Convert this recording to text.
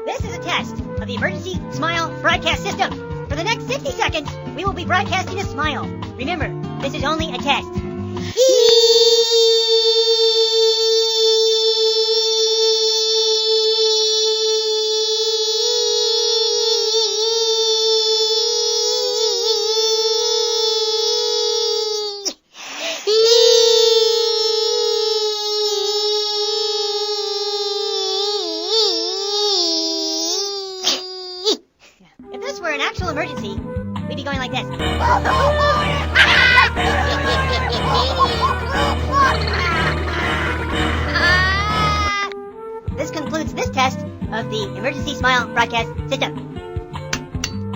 This is a test of the emergency smile broadcast system. For the next 60 seconds, we will be broadcasting a smile. Remember, this is only a test. If this were an actual emergency, we'd be going like this. This concludes this test of the emergency smile broadcast system.